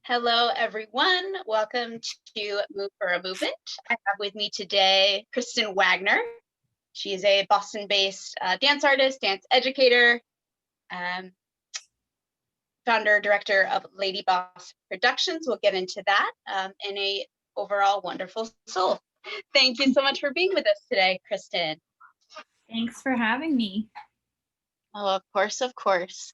Hello, everyone. Welcome to Move for a Movement. I have with me today Kristin Wagner. She is a Boston-based dance artist, dance educator, founder, director of LadyBos Productions. We'll get into that, and a overall wonderful soul. Thank you so much for being with us today, Kristin. Thanks for having me. Oh, of course, of course.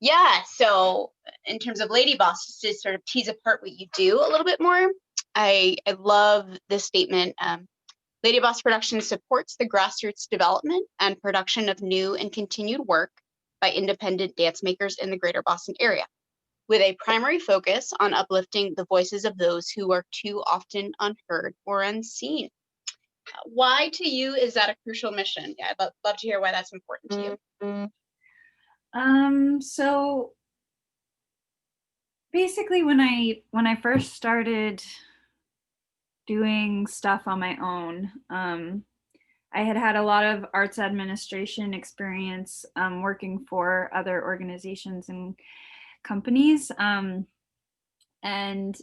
Yeah, so in terms of LadyBoss, just to sort of tease apart what you do a little bit more, I love this statement. LadyBoss Productions supports the grassroots development and production of new and continued work by independent dance makers in the greater Boston area, with a primary focus on uplifting the voices of those who are too often unheard or unseen. Why to you is that a crucial mission? Yeah, I'd love to hear why that's important to you. So basically when I first started doing stuff on my own, I had a lot of arts administration experience working for other organizations and companies, and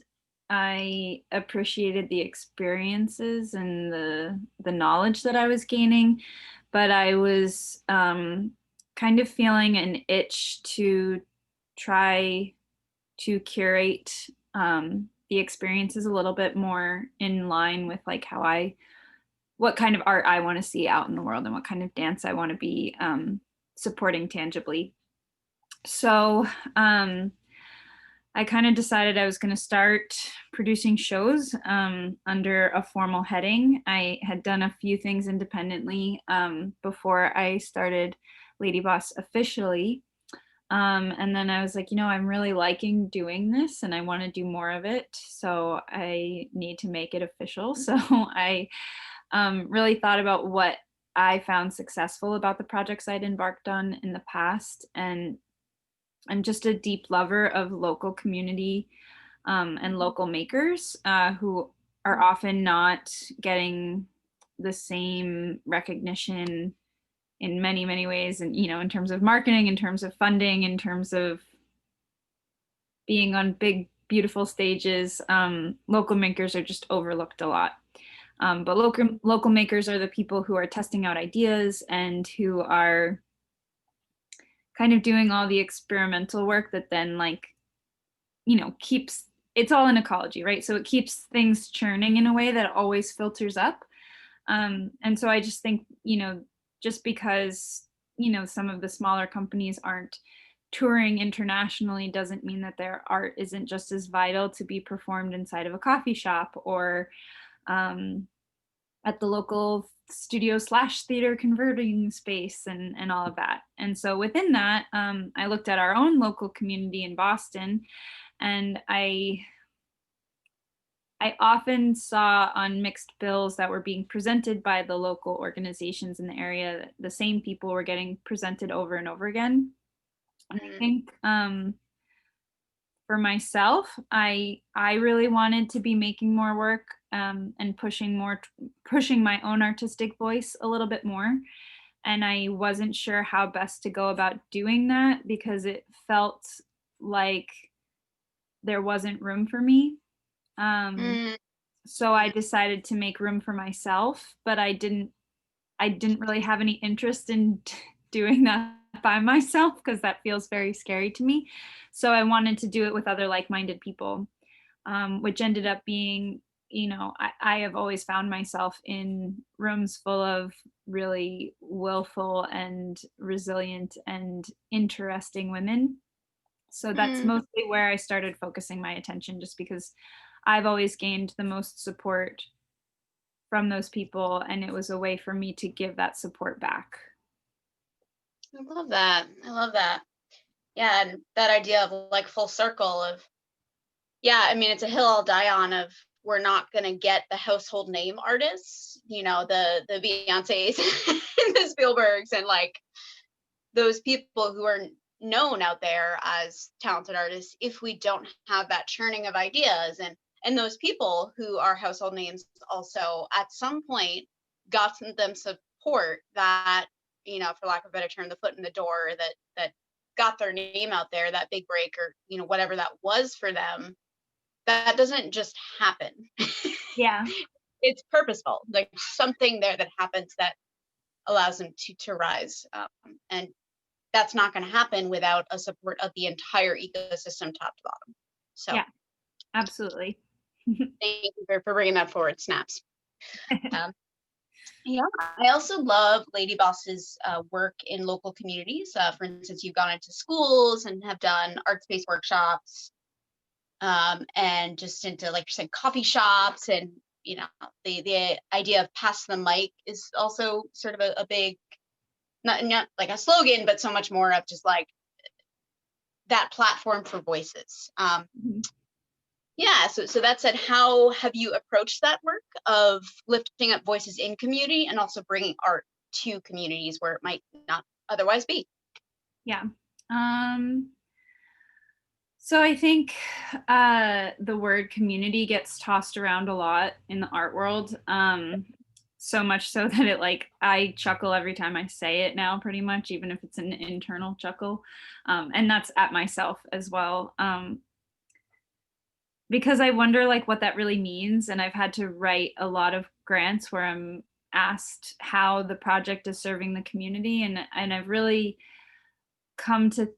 I appreciated the experiences and the knowledge that I was gaining, but I was kind of feeling an itch to try to curate the experiences a little bit more in line with like what kind of art I want to see out in the world and what kind of dance I want to be supporting tangibly. So I kind of decided I was going to start producing shows under a formal heading. I had done a few things independently before I started LadyBoss officially. And then I was like, I'm really liking doing this and I want to do more of it. So I need to make it official. So I really thought about what I found successful about the projects I'd embarked on in the past. And I'm just a deep lover of local community and local makers who are often not getting the same recognition in many, many ways. And, in terms of marketing, in terms of funding, in terms of being on big, beautiful stages, local makers are just overlooked a lot. But local makers are the people who are testing out ideas and who are kind of doing all the experimental work that then keeps, it's all in ecology, right? So it keeps things churning in a way that always filters up. And so I just think, just because, some of the smaller companies aren't touring internationally doesn't mean that their art isn't just as vital to be performed inside of a coffee shop or at the local studio/theater converting space and all of that. And so within that, I looked at our own local community in Boston, and I often saw on mixed bills that were being presented by the local organizations in the area that the same people were getting presented over and over again. And I think for myself, I really wanted to be making more work and pushing my own artistic voice a little bit more. And I wasn't sure how best to go about doing that because it felt like there wasn't room for me. So I decided to make room for myself, but I didn't really have any interest in doing that by myself because that feels very scary to me. So I wanted to do it with other like-minded people, which ended up being, I have always found myself in rooms full of really willful and resilient and interesting women. So that's mostly where I started focusing my attention, just because I've always gained the most support from those people, and it was a way for me to give that support back. I love that. Yeah, and that idea of like full circle of, yeah, I mean, it's a hill I'll die on of we're not going to get the household name artists, the Beyoncés and the Spielbergs and like those people who are known out there as talented artists if we don't have that churning of ideas and those people who are household names also at some point got them support that, for lack of a better term, the foot in the door that got their name out there, that big break, or whatever that was for them, that doesn't just happen. Yeah. It's purposeful, like something there that happens that allows them to rise, and that's not going to happen without a support of the entire ecosystem, top to bottom. So Yeah, absolutely. thank you for bringing that forward, Snaps. um, yeah, I also love Lady Boss's work in local communities. For instance, you've gone into schools and have done art-based workshops, and just into, like you said, coffee shops, and the idea of pass the mic is also sort of a big, not like a slogan, but so much more of just like that platform for voices. Mhm. Yeah, so that said, how have you approached that work of lifting up voices in community and also bringing art to communities where it might not otherwise be? Yeah. So I think the word community gets tossed around a lot in the art world. So much so that I chuckle every time I say it now, pretty much, even if it's an internal chuckle. And that's at myself as well. Because I wonder like what that really means. And I've had to write a lot of grants where I'm asked how the project is serving the community. And I've really come to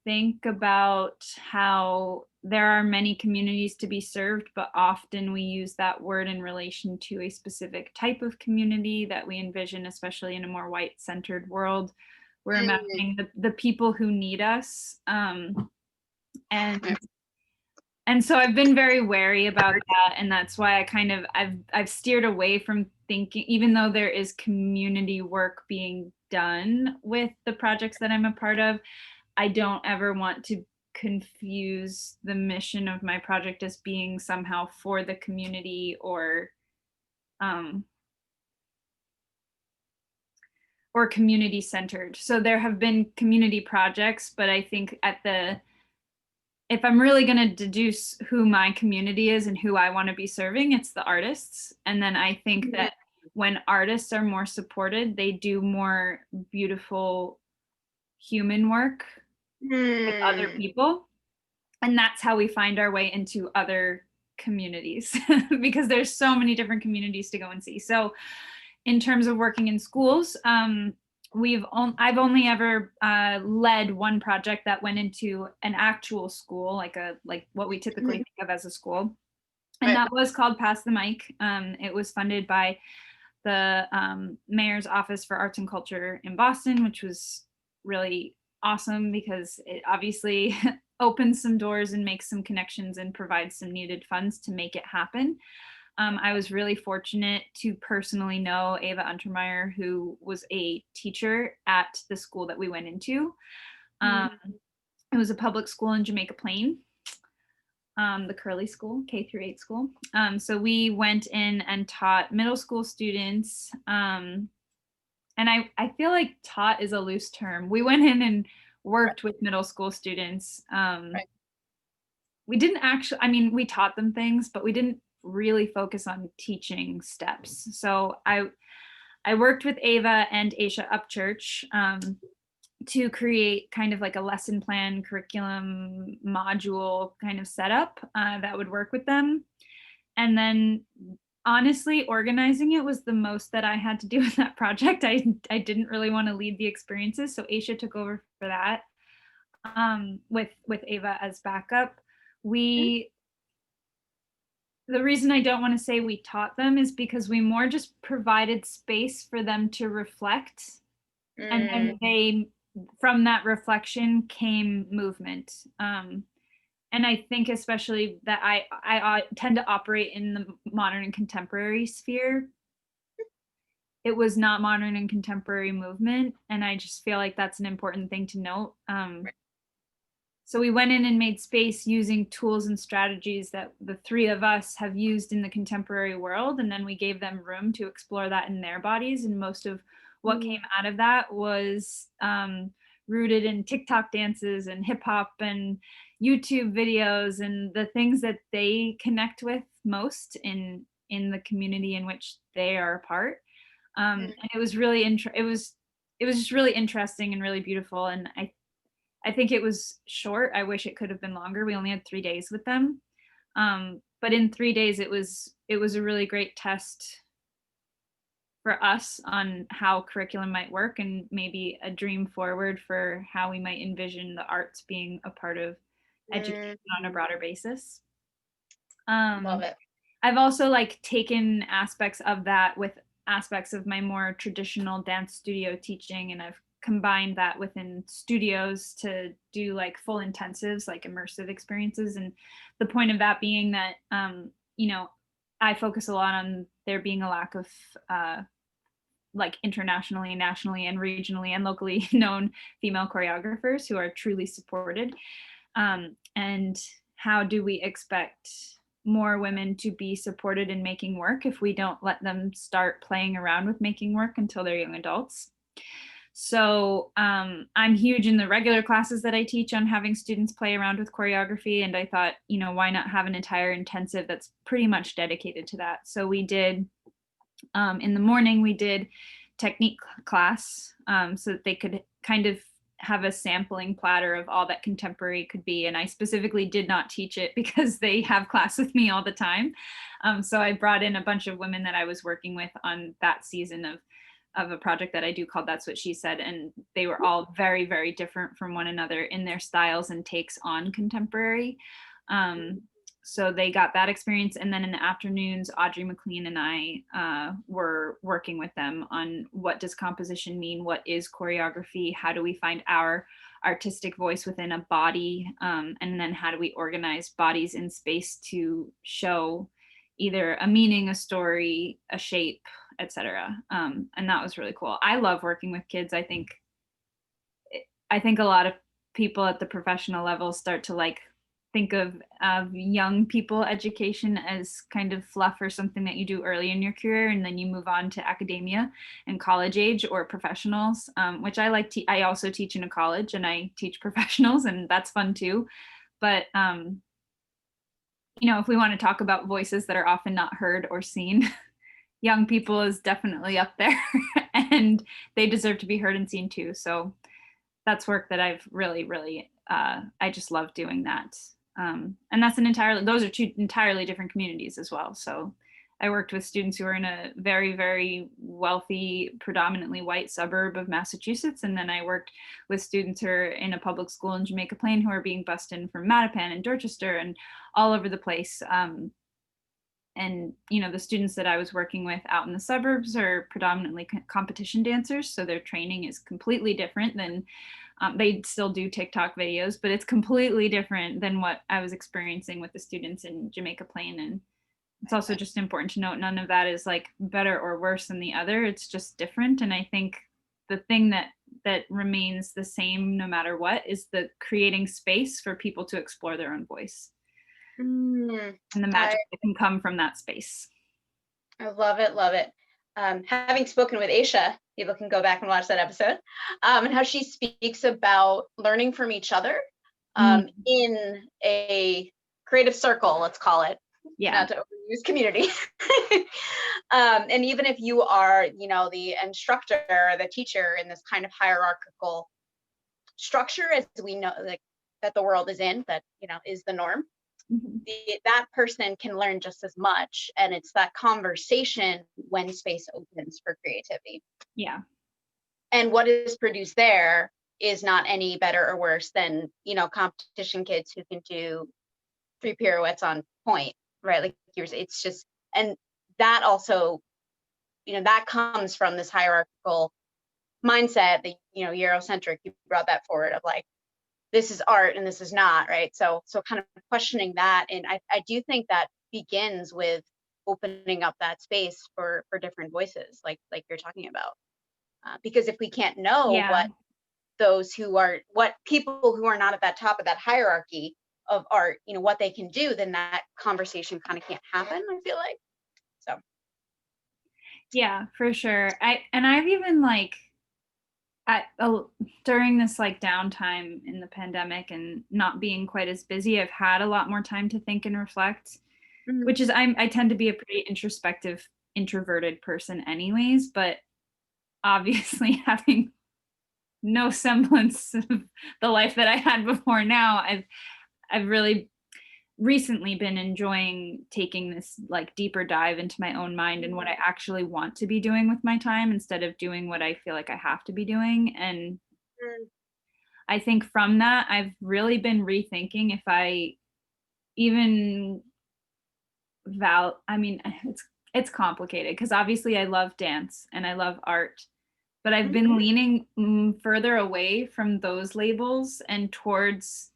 think about how there are many communities to be served, but often we use that word in relation to a specific type of community that we envision, especially in a more white-centered world. We're imagining the people who need us. And and so I've been very wary about that, and that's why I've steered away from thinking, even though there is community work being done with the projects that I'm a part of, I don't ever want to confuse the mission of my project as being somehow for the community um, or community centered. So there have been community projects, but I think if I'm really going to deduce who my community is and who I want to be serving, it's the artists. And then I think that when artists are more supported, they do more beautiful human work with other people. And that's how we find our way into other communities because there's so many different communities to go and see. So in terms of working in schools, I've only ever led one project that went into an actual school, like what we typically think of as a school, and that was called Pass the Mic. It was funded by the Mayor's Office for Arts and Culture in Boston, which was really awesome because it obviously opens some doors and makes some connections and provides some needed funds to make it happen. I was really fortunate to personally know Ava Untermeyer, who was a teacher at the school that we went into. It was a public school in Jamaica Plain, the Curley School, K-8 school. So we went in and taught middle school students. And I feel like taught is a loose term. We went in and worked with middle school students. We didn't actually, I mean, we taught them things, but we didn't really focus on teaching steps. So I worked with Ava and Aisha Upchurch to create kind of like a lesson plan, curriculum, module kind of setup that would work with them. And then honestly, organizing it was the most that I had to do with that project. I didn't really want to lead the experiences, so Aisha took over for that with Ava as backup. The reason I don't want to say we taught them is because we more just provided space for them to reflect. And then from that reflection came movement. And I think especially that I tend to operate in the modern and contemporary sphere. It was not modern and contemporary movement. And I just feel like that's an important thing to note. So we went in and made space using tools and strategies that the three of us have used in the contemporary world. And then we gave them room to explore that in their bodies. And most of what came out of that was rooted in TikTok dances and hip hop and YouTube videos and the things that they connect with most in the community in which they are a part. And it was really it was just really interesting and really beautiful. And I I think it was short. I wish it could have been longer. We only had 3 days with them. But in 3 days, it was a really great test for us on how curriculum might work, and maybe a dream forward for how we might envision the arts being a part of education on a broader basis. Love it. I've also like taken aspects of that with aspects of my more traditional dance studio teaching, and I've combined that within studios to do like full intensives, like immersive experiences. And the point of that being that, you know, I focus a lot on there being a lack of like internationally, nationally, and regionally and locally known female choreographers who are truly supported. And how do we expect more women to be supported in making work if we don't let them start playing around with making work until they're young adults? So I'm huge in the regular classes that I teach on having students play around with choreography. And I thought, you know, why not have an entire intensive that's pretty much dedicated to that? So we did, in the morning, we did technique class so that they could kind of have a sampling platter of all that contemporary could be. And I specifically did not teach it because they have class with me all the time. So I brought in a bunch of women that I was working with on that season of a project that I do called That's What She Said. And they were all very, very different from one another in their styles and takes on contemporary. So they got that experience. And then in the afternoons, Audrey McLean and I were working with them on what does composition mean? What is choreography? How do we find our artistic voice within a body? And then how do we organize bodies in space to show either a meaning, a story, a shape, etc. And that was really cool. I love working with kids. I think a lot of people at the professional level start to like think of young people education as kind of fluff or something that you do early in your career, and then you move on to academia and college age or professionals, which I like. I also teach in a college and I teach professionals, and that's fun too. But you know, if we want to talk about voices that are often not heard or seen, young people is definitely up there, and they deserve to be heard and seen too. So that's work that I've really, I just love doing that. And that's those are two entirely different communities as well. So I worked with students who are in a very, very wealthy, predominantly white suburb of Massachusetts. And then I worked with students who are in a public school in Jamaica Plain who are being bused in from Mattapan and Dorchester and all over the place. And, you know, the students that I was working with out in the suburbs are predominantly competition dancers. So their training is completely different than, they still do TikTok videos, but it's completely different than what I was experiencing with the students in Jamaica Plain. And it's also just important to note none of that is like better or worse than the other. It's just different. And I think the thing that remains the same no matter what is the creating space for people to explore their own voice. And the magic that can come from that space. I love it, love it. Having spoken with Aisha, people can go back and watch that episode, and how she speaks about learning from each other in a creative circle, let's call it, not to overuse community. And even if you are, you know, the instructor, the teacher in this kind of hierarchical structure, as we know, like that the world is in, that, you know, is the norm. That person can learn just as much, and it's that conversation when space opens for creativity. Yeah. And what is produced there is not any better or worse than, you know, competition kids who can do 3 pirouettes on point, right? Like yours, it's just, and that also, you know, that comes from this hierarchical mindset that, you know, Eurocentric, you brought that forward of like, this is art and this is not, right? So kind of questioning that. And I do think that begins with opening up that space for different voices, like you're talking about. Because if we can't know what people who are not at that top of that hierarchy of art, you know, what they can do, then that conversation kind of can't happen, I feel like. So. Yeah, for sure. I've even like, during this like downtime in the pandemic and not being quite as busy, I've had a lot more time to think and reflect, which is I tend to be a pretty introverted person anyways, but obviously having no semblance of the life that I had before now. I've really recently been enjoying taking this like deeper dive into my own mind and what I actually want to be doing with my time instead of doing what I feel like I have to be doing. And Mm, I think from that, I've really been rethinking if I even I mean, it's complicated because obviously I love dance and I love art, but I've mhm, been leaning further away from those labels and towards,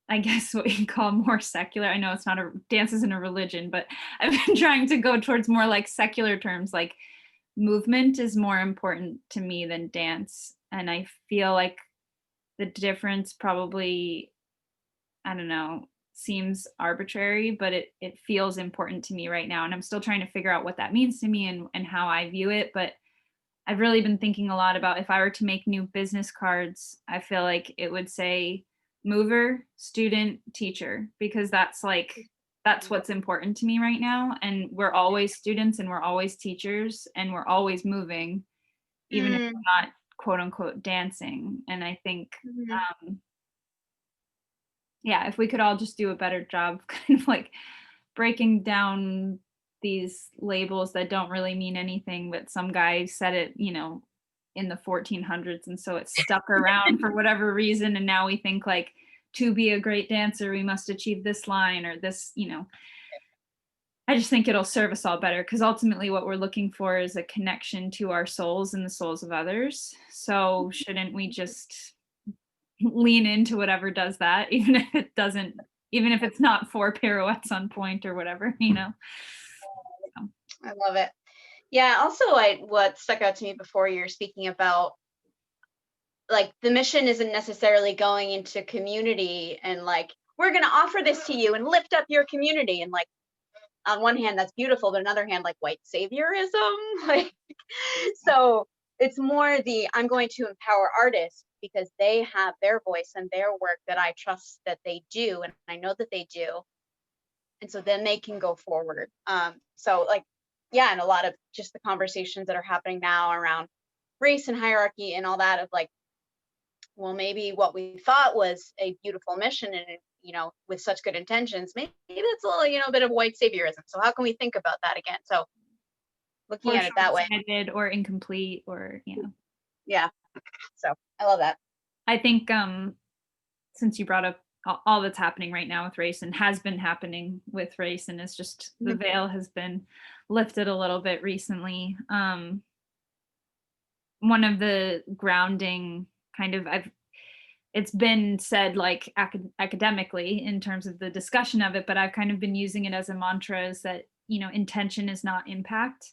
I guess, what you call more secular. I know it's not a dance isn't a religion, but I've been trying to go towards more like secular terms, like movement is more important to me than dance. And I feel like the difference probably, I don't know, seems arbitrary, but it feels important to me right now. And I'm still trying to figure out what that means to me and how I view it. But I've really been thinking a lot about if I were to make new business cards, I feel like it would say mover, student, teacher, because that's what's important to me right now. And we're always students and we're always teachers and we're always moving, even if mm, we're not quote unquote dancing. And I think, mhm. um, yeah, if we could all just do a better job kind of like breaking down these labels that don't really mean anything, but some guy said it, in the 1400s, and so it's stuck around for whatever reason, and now we think like to be a great dancer we must achieve this line or this. I just think it'll serve us all better because ultimately what we're looking for is a connection to our souls and the souls of others. So shouldn't we just lean into whatever does that, even if it's not four pirouettes on point or whatever. So, I love it. Yeah, also what stuck out to me before you're speaking about like the mission isn't necessarily going into community and like we're going to offer this to you and lift up your community and like on one hand that's beautiful but on the other hand like white saviorism like so it's more the I'm going to empower artists because they have their voice and their work that I trust that they do and I know that they do and so then they can go forward so like yeah and a lot of just the conversations that are happening now around race and hierarchy and all that of like well maybe what we thought was a beautiful mission and with such good intentions maybe it's a little bit of white saviorism so how can we think about that again so looking or at it that way short-sighted or incomplete or. yeah so I love that. I think since you brought up all that's happening right now with race and has been happening with race and it's just the Mhm. veil has been lifted a little bit recently. One of the grounding kind of it's been said like academically in terms of the discussion of it, but I've kind of been using it as a mantra is that, intention is not impact.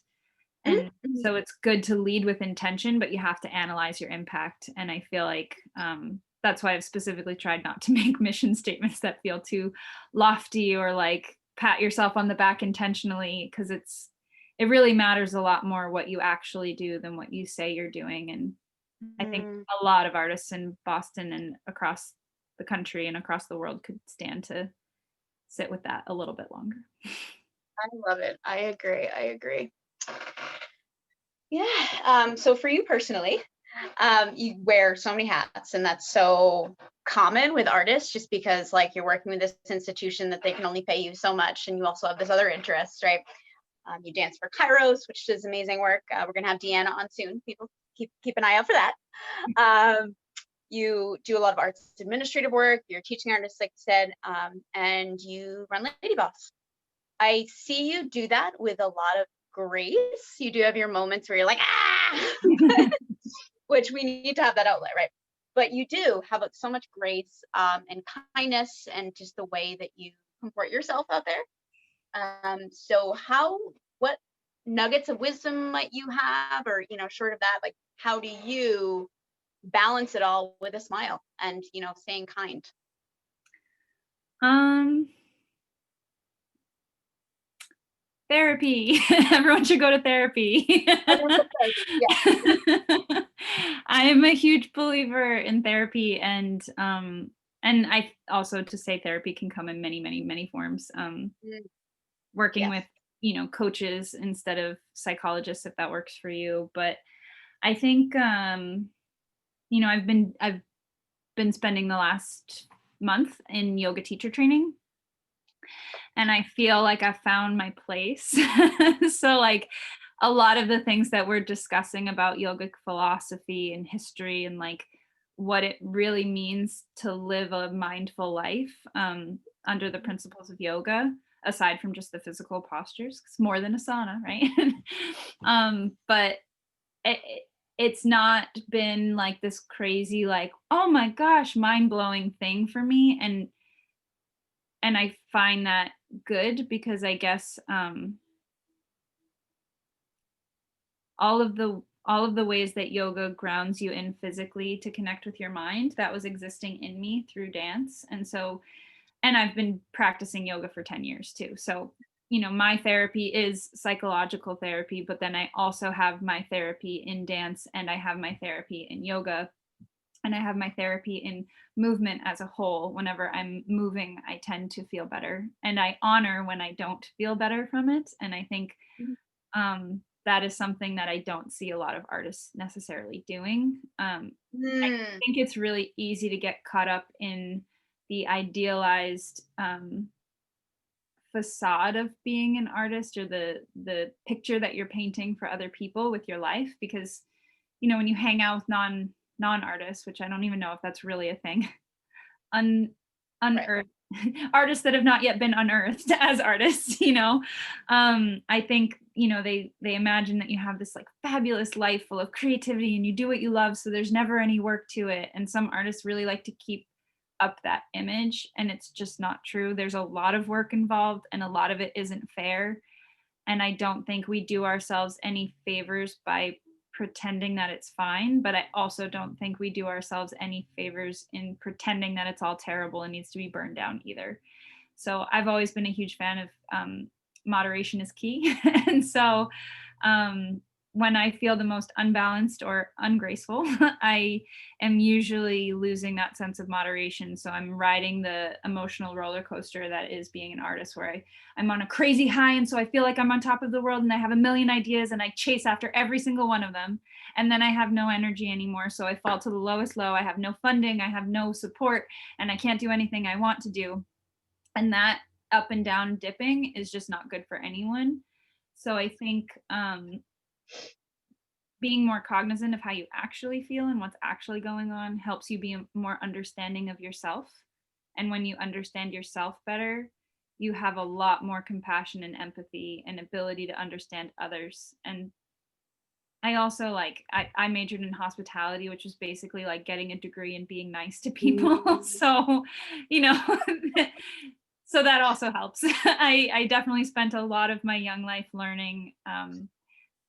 And Mhm. so it's good to lead with intention, but you have to analyze your impact. And I feel like that's why I've specifically tried not to make mission statements that feel too lofty or like pat yourself on the back intentionally, because it really matters a lot more what you actually do than what you say you're doing. And I think Mhm. a lot of artists in Boston and across the country and across the world could stand to sit with that a little bit longer. I love it. I agree. Yeah. So for you personally, you wear so many hats, and that's so common with artists, just because like you're working with this institution that they can only pay you so much, and you also have this other interest, right? You dance for Kairos, which does amazing work. We're gonna have Deanna on soon. People keep an eye out for that. Um, you do a lot of arts administrative work. You're a teaching artist, like I said, and you run LadyBoss. I see you do that with a lot of grace. You do have your moments where you're like, ah, which we need to have that outlet, right? But you do have so much grace and kindness and just the way that you comport yourself out there. So what nuggets of wisdom might you have, or, short of that, like, how do you balance it all with a smile and, staying kind? um Therapy. Everyone should go to therapy. Everyone says therapy. Yeah. I am a huge believer in therapy, and I also to say therapy can come in many, many, many forms. Mm, Working with, yes. coaches instead of psychologists if that works for you. But I think I've been spending the last month in yoga teacher training, and I feel like I've found my place. So like a lot of the things that we're discussing about yogic philosophy and history and like what it really means to live a mindful life under the principles of yoga, aside from just the physical postures, it's more than a sauna, right? But it, it's not been like this crazy, like, oh my gosh, mind-blowing thing for me. And I find that good because I guess all of the ways that yoga grounds you in physically to connect with your mind, that was existing in me through dance. And I've been practicing yoga for 10 years too. So, my therapy is psychological therapy, but then I also have my therapy in dance, and I have my therapy in yoga, and I have my therapy in movement as a whole. Whenever I'm moving, I tend to feel better, and I honor when I don't feel better from it. And I think that is something that I don't see a lot of artists necessarily doing. I Mm, think it's really easy to get caught up in the idealized facade of being an artist, or the picture that you're painting for other people with your life, because when you hang out with non-artists, which I don't even know if that's really a thing, un right. unearthed artists that have not yet been unearthed as artists, I think they imagine that you have this like fabulous life full of creativity and you do what you love, so there's never any work to it. And some artists really like to keep up that image, and it's just not true. There's a lot of work involved, and a lot of it isn't fair. And I don't think we do ourselves any favors by pretending that it's fine, but I also don't think we do ourselves any favors in pretending that it's all terrible and needs to be burned down either. So I've always been a huge fan of moderation is key. And so um, when I feel the most unbalanced or ungraceful, I am usually losing that sense of moderation. So I'm riding the emotional roller coaster that is being an artist, where I'm on a crazy high. And so I feel like I'm on top of the world and I have a million ideas and I chase after every single one of them. And then I have no energy anymore. So I fall to the lowest low. I have no funding, I have no support, and I can't do anything I want to do. And that up and down dipping is just not good for anyone. So I think being more cognizant of how you actually feel and what's actually going on helps you be more understanding of yourself. And when you understand yourself better, you have a lot more compassion and empathy and ability to understand others. And I also I majored in hospitality, which was basically like getting a degree and being nice to people. So, you know, so that also helps. I definitely spent a lot of my young life learning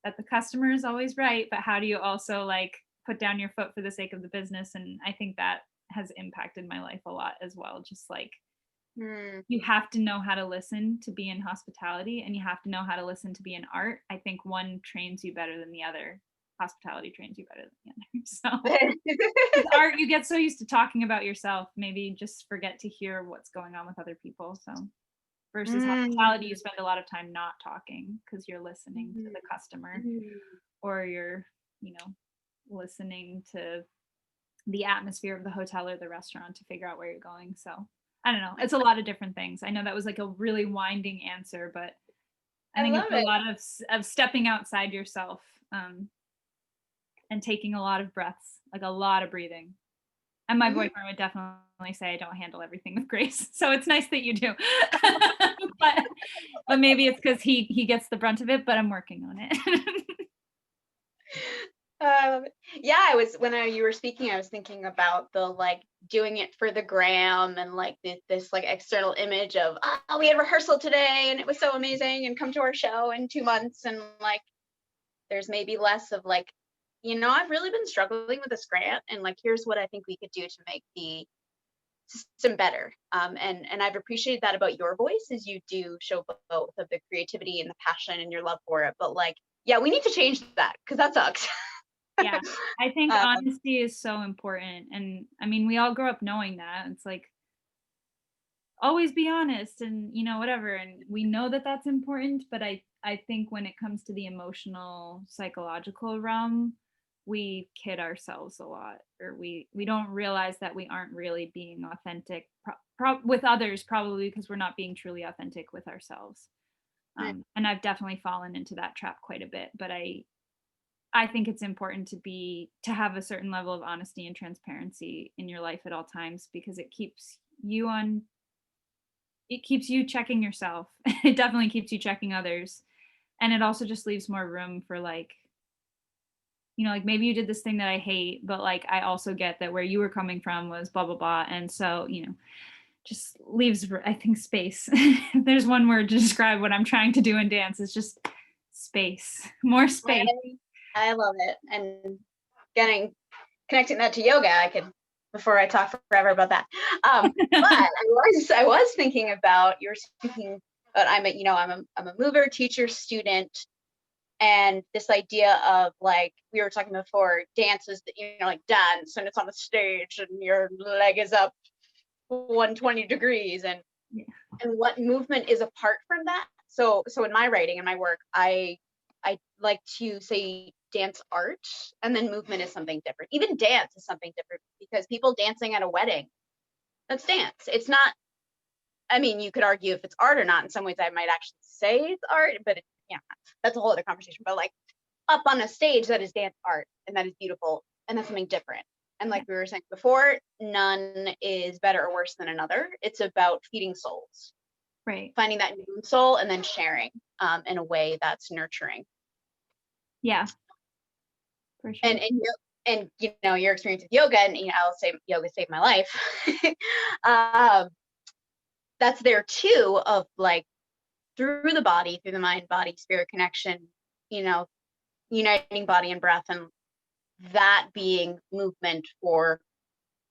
that the customer is always right, but how do you also like put down your foot for the sake of the business? And I think that has impacted my life a lot as well. Just like Mm, you have to know how to listen to be in hospitality, and you have to know how to listen to be in art. I think one trains you better than the other. Hospitality trains you better than the other. So with art, you get so used to talking about yourself, maybe you just forget to hear what's going on with other people. So versus hospitality, you mm, spend a lot of time not talking because you're listening to mm, the customer, mm. or you're, listening to the atmosphere of the hotel or the restaurant to figure out where you're going. So I don't know. It's a lot of different things. I know that was like a really winding answer, but I I think love it's a it. lot of stepping outside yourself, and taking a lot of breaths, like a lot of breathing. And my Mhm. boyfriend would definitely say I don't handle everything with grace. So it's nice that you do. but but maybe it's because he gets the brunt of it, but I'm working on it. I love it. Yeah, I was you were speaking, I was thinking about the like doing it for the gram and like this like external image of, oh, we had rehearsal today and it was so amazing and come to our show in 2 months, and like there's maybe less of like, I've really been struggling with this grant, and like here's what I think we could do to make the system better. And I've appreciated that about your voice, is you do show both of the creativity and the passion and your love for it. But like, yeah, we need to change that because that sucks. Yeah, I think um, honesty is so important. And I mean, we all grow up knowing that. It's like, always be honest and, whatever. And we know that that's important. But I think when it comes to the emotional, psychological realm, we kid ourselves a lot, or we don't realize that we aren't really being authentic with others, probably because we're not being truly authentic with ourselves. And I've definitely fallen into that trap quite a bit, but I think it's important to have a certain level of honesty and transparency in your life at all times, because it keeps you checking yourself. It definitely keeps you checking others. And it also just leaves more room for like, like maybe you did this thing that I hate, but like I also get that where you were coming from was blah blah blah. And so, just leaves, I think, space. If there's one word to describe what I'm trying to do in dance, it's just space. More space. I love it. And connecting that to yoga, I could, before I talk forever about that. But I was thinking about, you were speaking about, I'm a mover, teacher, student, and this idea of like, we were talking before, dance is, like dance, and it's on a stage and your leg is up 120 degrees, and what movement is apart from that. So in my writing and my work, I like to say dance art, and then movement is something different. Even dance is something different, because people dancing at a wedding, that's dance. It's not, I mean, you could argue if it's art or not. In some ways I might actually say it's art, but that's a whole other conversation. But like, up on a stage, that is dance art, and that is beautiful, and that's something different. And like we were saying before, none is better or worse than another. It's about feeding souls, right? Finding that new soul and then sharing in a way that's nurturing. Yeah, for sure. And your experience with yoga, and I'll say yoga saved my life. That's there too, of like, through the body, through the mind, body, spirit connection, uniting body and breath, and that being movement for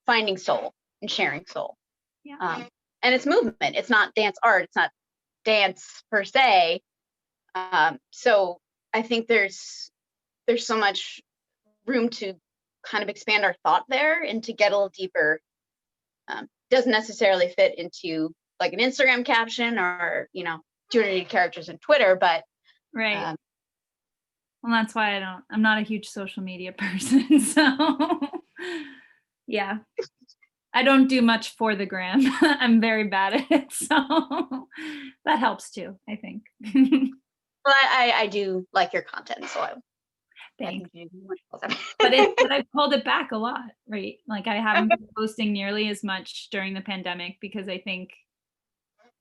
finding soul and sharing soul. Yeah. And it's movement. It's not dance art. It's not dance per se. So I think there's so much room to kind of expand our thought there and to get a little deeper. Doesn't necessarily fit into like an Instagram caption or 280 characters in Twitter, but right. Well, that's why I'm not a huge social media person. So yeah, I don't do much for the gram. I'm very bad at it. So that helps too, I think. Well, I do like your content, so thanks. But I've pulled it back a lot, right? Like I haven't been posting nearly as much during the pandemic, because I think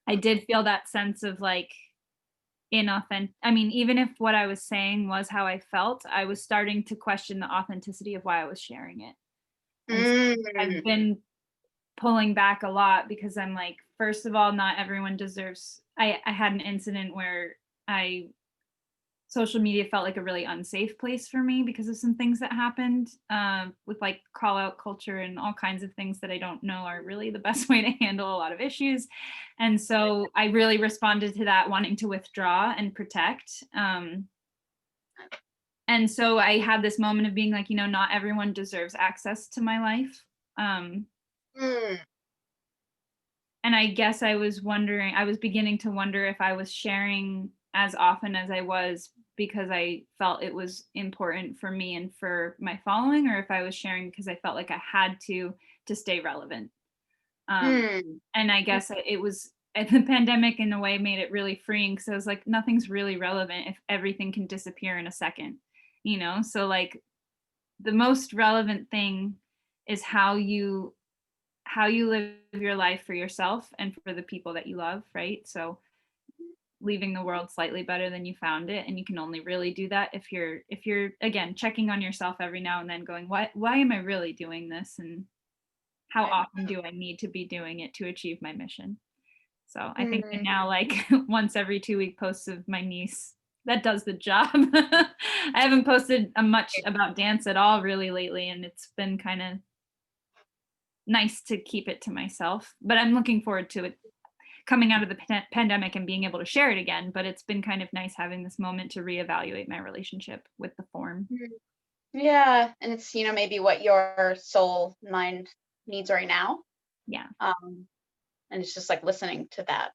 I did feel that sense of like inauthentic. I mean, even if what I was saying was how I felt, I was starting to question the authenticity of why I was sharing it. And so I've been pulling back a lot, because I'm like, first of all, not everyone deserves. I had an incident where social media felt like a really unsafe place for me because of some things that happened with like call out culture and all kinds of things that I don't know are really the best way to handle a lot of issues. And so I really responded to that, wanting to withdraw and protect. And so I had this moment of being like, not everyone deserves access to my life. And I guess I was beginning to wonder if I was sharing as often as I was because I felt it was important for me and for my following, or if I was sharing because I felt like I had to stay relevant. And I guess it was, the pandemic in a way made it really freeing, because I was like, nothing's really relevant if everything can disappear in a second, so like the most relevant thing is how you live your life for yourself and for the people that you love, right? So leaving the world slightly better than you found it, and you can only really do that if you're again checking on yourself every now and then, going, why am I really doing this, and how often do I need to be doing it to achieve my mission? So I think that now, like once every 2-week posts of my niece, that does the job. I haven't posted much about dance at all really lately, and it's been kind of nice to keep it to myself, but I'm looking forward to it coming out of the pandemic and being able to share it again. But it's been kind of nice having this moment to reevaluate my relationship with the form. Yeah, and it's maybe what your soul mind needs right now. Yeah. And it's just like listening to that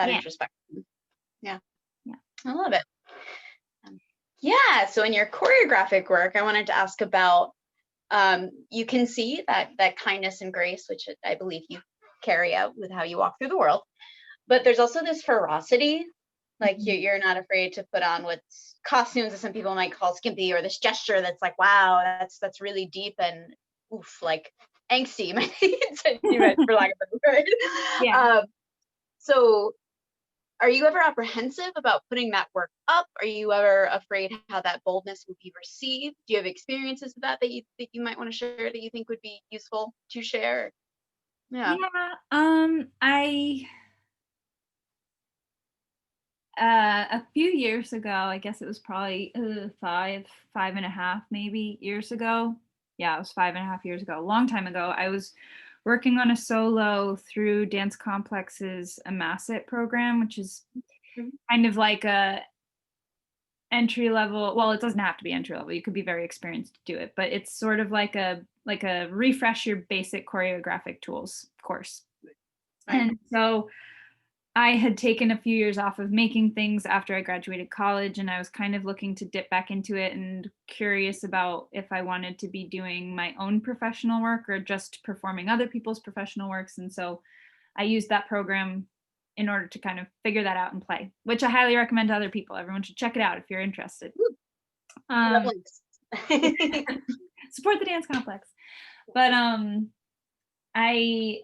introspection. Yeah. Yeah. I love it. Yeah, so in your choreographic work, I wanted to ask about, you can see that kindness and grace, which I believe you carry out with how you walk through the world. But there's also this ferocity, like Mhm. you're not afraid to put on what's costumes that some people might call skimpy, or this gesture that's like, wow, that's really deep and oof, like angsty, for lack of a better word. Yeah. Um, so are you ever apprehensive about putting that work up? Are you ever afraid how that boldness will be received? Do you have experiences with that that you might want to share that you think would be useful to share? Yeah. Yeah. I a few years ago, I guess it was probably 5.5 maybe years ago. Yeah, it was 5.5 years ago, a long time ago. I was working on a solo through Dance Complex's Amasset program, which is Mhm. kind of like a entry level. Well, it doesn't have to be entry level. You could be very experienced to do it, but it's sort of like a refresh your basic choreographic tools course. Right. And so I had taken a few years off of making things after I graduated college, and I was kind of looking to dip back into it and curious about if I wanted to be doing my own professional work or just performing other people's professional works. And so I used that program in order to kind of figure that out and play, which I highly recommend to other people. Everyone should check it out if you're interested. Woo, love Um, links. support the dance complex. But I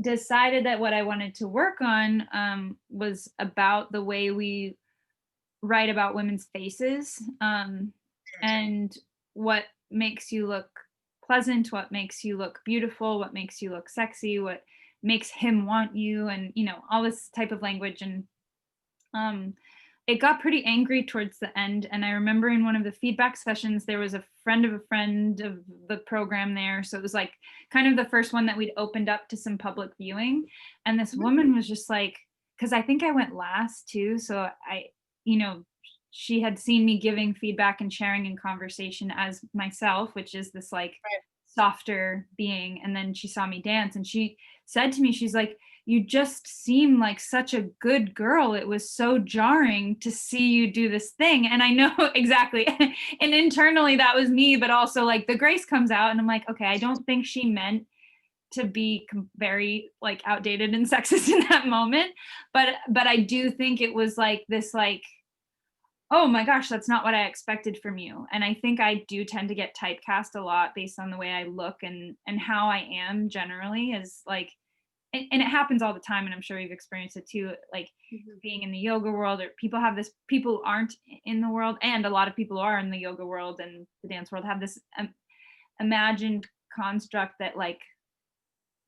decided that what I wanted to work on was about the way we write about women's faces, and what makes you look pleasant, what makes you look beautiful, what makes you look sexy, what makes him want you, and all this type of language. And um, it got pretty angry towards the end. And I remember in one of the feedback sessions, there was a friend of the program there. So it was like kind of the first one that we'd opened up to some public viewing. And this Mhm. woman was just like, because I think I went last too. So you know, she had seen me giving feedback and sharing in conversation as myself, which is this like Right. softer being. And then she saw me dance and she said to me, she's like, you just seem like such a good girl. It was so jarring to see you do this thing. And I know exactly. And internally that was me, but also like the grace comes out and I'm like, okay, I don't think she meant to be very like outdated and sexist in that moment. But I do think it was like this like, oh my gosh, that's not what I expected from you. And I think I do tend to get typecast a lot based on the way I look and how I am generally is like, and it happens all the time, and I'm sure you've experienced it too, like Mhm. being in the yoga world, or people aren't in the world, and a lot of people are in the yoga world and the dance world have this imagined construct that like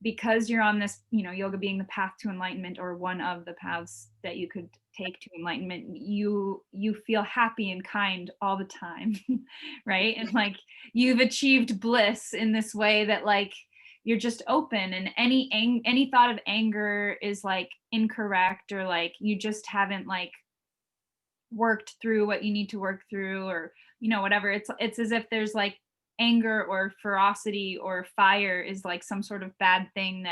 because you're on this, yoga being the path to enlightenment or one of the paths that you could take to enlightenment, you feel happy and kind all the time. Right? And like you've achieved bliss in this way that like you're just open, and any thought of anger is like incorrect, or like you just haven't like worked through what you need to work through, or whatever. It's as if there's like anger or ferocity or fire is like some sort of bad thing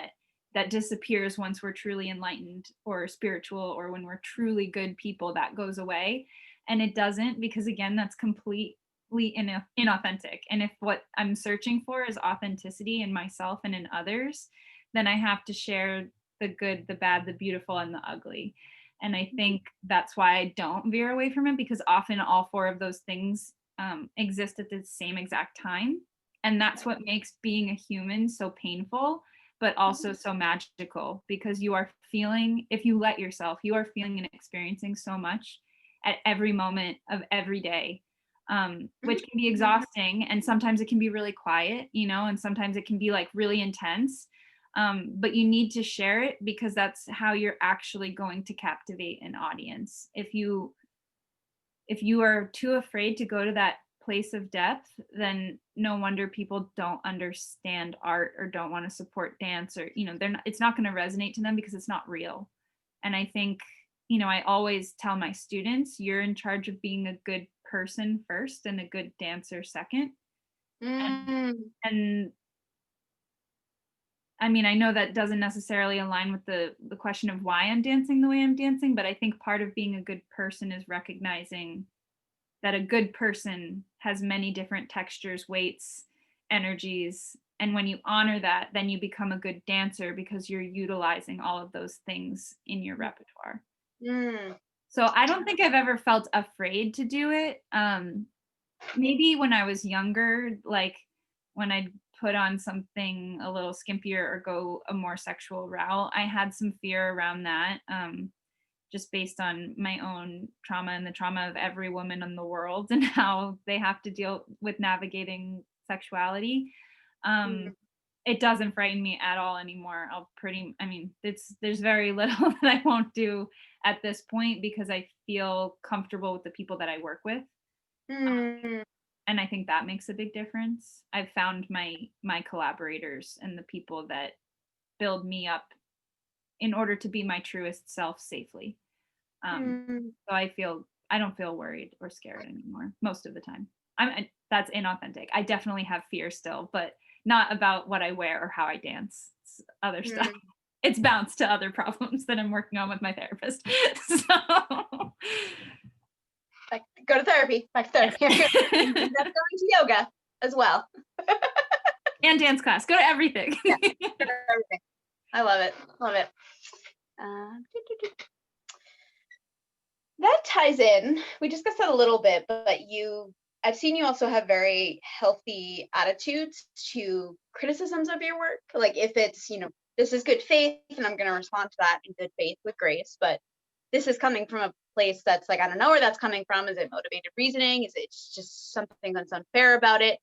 that disappears once we're truly enlightened or spiritual, or when we're truly good people, that goes away. And it doesn't, because again, that's completely inauthentic. And if what I'm searching for is authenticity in myself and in others, then I have to share the good, the bad, the beautiful, and the ugly. And I think that's why I don't veer away from it, because often all four of those things exist at the same exact time. And that's what makes being a human so painful, but also so magical, because you are feeling, if you let yourself, you are feeling and experiencing so much at every moment of every day, which can be exhausting. And sometimes it can be really quiet, and sometimes it can be like really intense. But you need to share it, because that's how you're actually going to captivate an audience. If you are too afraid to go to that place of depth, then no wonder people don't understand art or don't want to support dance, or it's not going to resonate to them because it's not real. And I think, I always tell my students, you're in charge of being a good person first and a good dancer second. and, Mm. and I mean, I know that doesn't necessarily align with the question of why I'm dancing the way I'm dancing, but I think part of being a good person is recognizing that a good person has many different textures, weights, energies. And when you honor that, then you become a good dancer because you're utilizing all of those things in your repertoire. Mm. So I don't think I've ever felt afraid to do it. Maybe when I was younger, like when I'd put on something a little skimpier or go a more sexual route, I had some fear around that. Just based on my own trauma and the trauma of every woman in the world and how they have to deal with navigating sexuality. It doesn't frighten me at all anymore. There's very little that I won't do at this point because I feel comfortable with the people that I work with. Mm. And I think that makes a big difference. I've found my collaborators and the people that build me up in order to be my truest self safely. So I don't feel worried or scared anymore most of the time. That's inauthentic. I definitely have fear still, but not about what I wear or how I dance. It's other stuff. It's bounced to other problems that I'm working on with my therapist. So Go to therapy. Back to therapy. That's going to yoga as well. And dance class. Go to everything. Yeah, go to everything. I love it. Love it. That ties in. We discussed that a little bit, but I've seen you also have very healthy attitudes to criticisms of your work. Like if it's, this is good faith and I'm going to respond to that in good faith with grace, but this is coming from a place that's like, I don't know where that's coming from. Is it motivated reasoning? Is it just something that's unfair about it?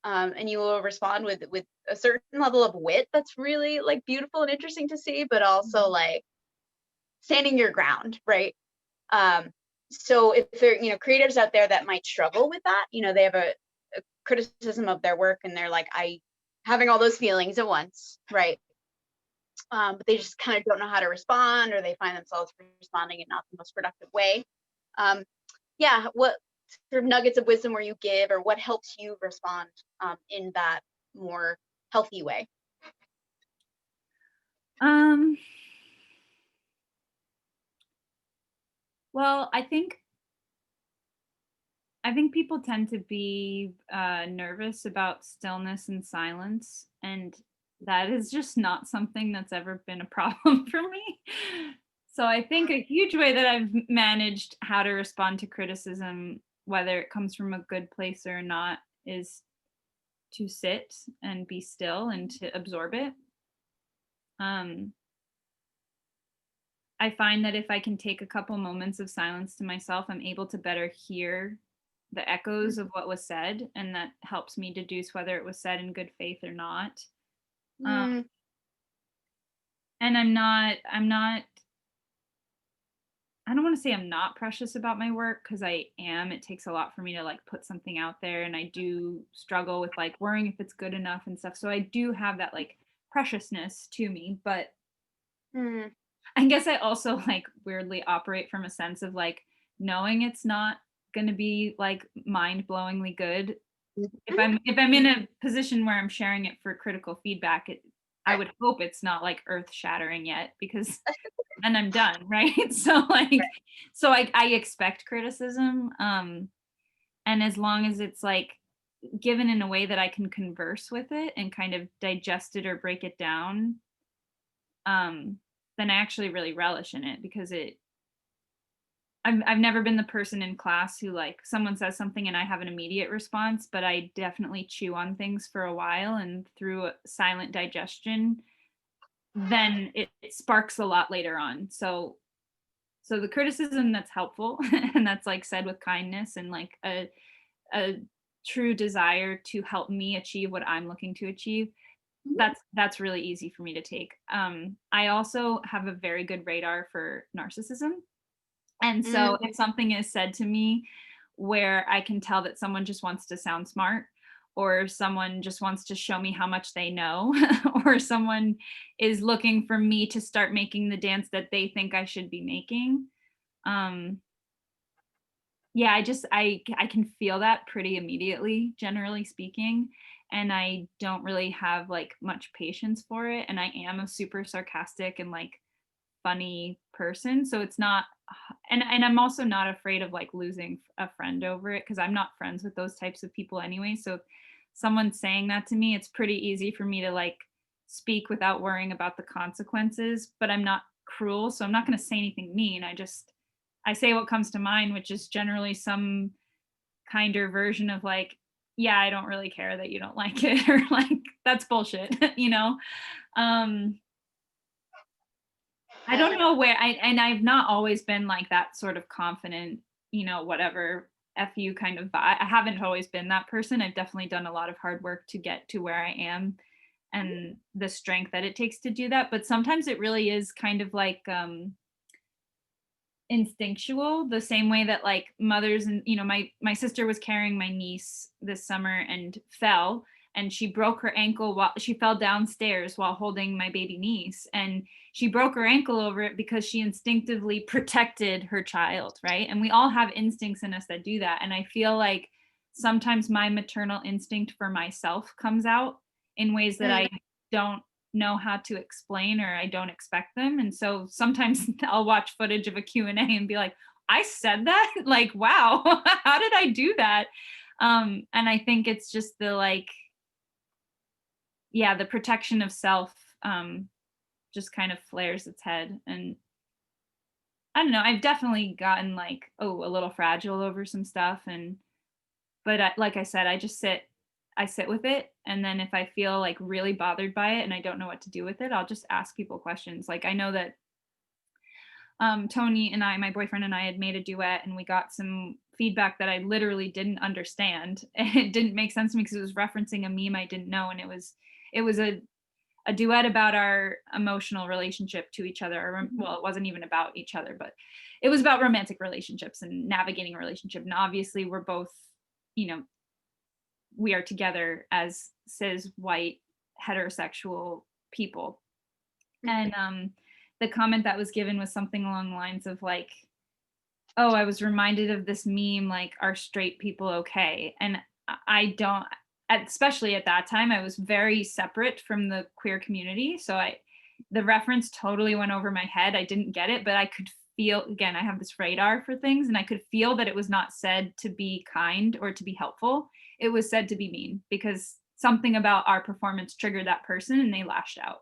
And you will respond with a certain level of wit that's really like beautiful and interesting to see, but also like standing your ground, right? So if there, creatives out there that might struggle with that, they have a criticism of their work and they're like, having all those feelings at once, right? But they just kind of don't know how to respond, or they find themselves responding in not the most productive way. What sort of nuggets of wisdom where you give, or what helps you respond in that more healthy way? Well, I think people tend to be nervous about stillness and silence, and that is just not something that's ever been a problem for me. So I think a huge way that I've managed how to respond to criticism, whether it comes from a good place or not, is to sit and be still and to absorb it. I find that if I can take a couple moments of silence to myself, I'm able to better hear the echoes of what was said, and that helps me deduce whether it was said in good faith or not. And I don't want to say I'm not precious about my work, because I am. It takes a lot for me to like put something out there, and I do struggle with like worrying if it's good enough and stuff. So I do have that like preciousness to me, but I guess I also like weirdly operate from a sense of like knowing it's not going to be like mind-blowingly good. If I'm in a position where I'm sharing it for critical feedback, I would hope it's not like earth-shattering yet, because then I'm done, right? So like, so I expect criticism, and as long as it's like given in a way that I can converse with it and kind of digest it or break it down, then I actually really relish in it, because I've never been the person in class who like someone says something and I have an immediate response, but I definitely chew on things for a while, and through a silent digestion, then it sparks a lot later on. So the criticism that's helpful and that's like said with kindness and like a true desire to help me achieve what I'm looking to achieve, that's really easy for me to take. I also have a very good radar for narcissism. And so if something is said to me where I can tell that someone just wants to sound smart, or someone just wants to show me how much they know, or someone is looking for me to start making the dance that they think I should be making, I can feel that pretty immediately, generally speaking. And I don't really have like much patience for it. And I am a super sarcastic and like funny person. So it's not and I'm also not afraid of like losing a friend over it, because I'm not friends with those types of people anyway. So if someone's saying that to me, it's pretty easy for me to like speak without worrying about the consequences, but I'm not cruel, so I'm not going to say anything mean. I say what comes to mind, which is generally some kinder version of like, yeah, I don't really care that you don't like it, or like, that's bullshit, you know? Um, I don't know where and I've not always been like that sort of confident, you know, whatever F you kind of vibe. I haven't always been that person. I've definitely done a lot of hard work to get to where I am and the strength that it takes to do that. But sometimes it really is kind of like instinctual, the same way that like mothers, and you know, my sister was carrying my niece this summer and fell, and she broke her ankle while she fell downstairs while holding my baby niece, and she broke her ankle over it because she instinctively protected her child, right? And we all have instincts in us that do that, and I feel like sometimes my maternal instinct for myself comes out in ways that I don't know how to explain, or I don't expect them. And so sometimes I'll watch footage of a Q&A and be like, I said that? Like, wow, how did I do that? And I think it's just the like, yeah, the protection of self just kind of flares its head. And I don't know, I've definitely gotten like, oh, a little fragile over some stuff. But like I said, I sit with it. And then if I feel like really bothered by it and I don't know what to do with it, I'll just ask people questions. Like I know that Tony and my boyfriend and I had made a duet, and we got some feedback that I literally didn't understand. It didn't make sense to me because it was referencing a meme I didn't know. And it was a duet about our emotional relationship to each other. Well, it wasn't even about each other, but it was about romantic relationships and navigating a relationship. And obviously we're both, you know, we are together as cis white heterosexual people. And the comment that was given was something along the lines of like, oh, I was reminded of this meme, like, are straight people okay? And I don't, especially at that time, I was very separate from the queer community. So the reference totally went over my head. I didn't get it, but I could feel, again, I have this radar for things, and I could feel that it was not said to be kind or to be helpful. It was said to be mean because something about our performance triggered that person and they lashed out.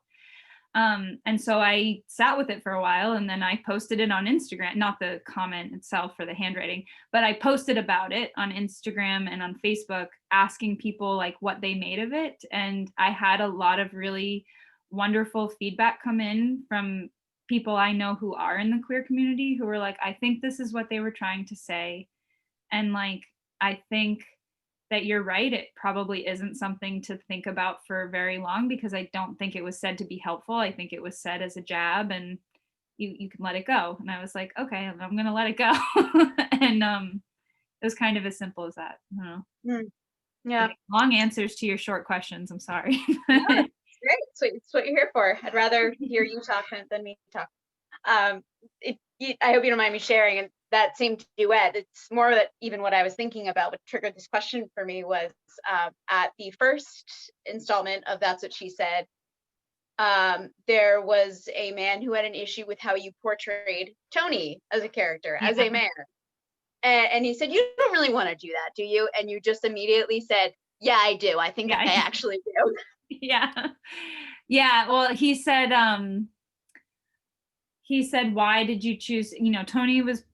And so I sat with it for a while, and then I posted it on Instagram, not the comment itself for the handwriting, but I posted about it on Instagram and on Facebook, asking people like what they made of it. And I had a lot of really wonderful feedback come in from people I know who are in the queer community, who were like, I think this is what they were trying to say. And like, I think that you're right, it probably isn't something to think about for very long, because I don't think it was said to be helpful. I think it was said as a jab, and you can let it go. And I was like, okay, I'm gonna let it go. And it was kind of as simple as that. I don't know. Yeah. Like, long answers to your short questions. I'm sorry. No, it's great. It's what you're here for. I'd rather hear you talk than me talk. I hope you don't mind me sharing. And that same duet, it's more that even what I was thinking about, what triggered this question for me was at the first installment of That's What She Said, there was a man who had an issue with how you portrayed Tony as a character, as a man. And he said, you don't really want to do that, do you? And you just immediately said, yeah, I do. I think I actually do. Yeah. Yeah. Well, he said, why did you choose, you know, Tony was,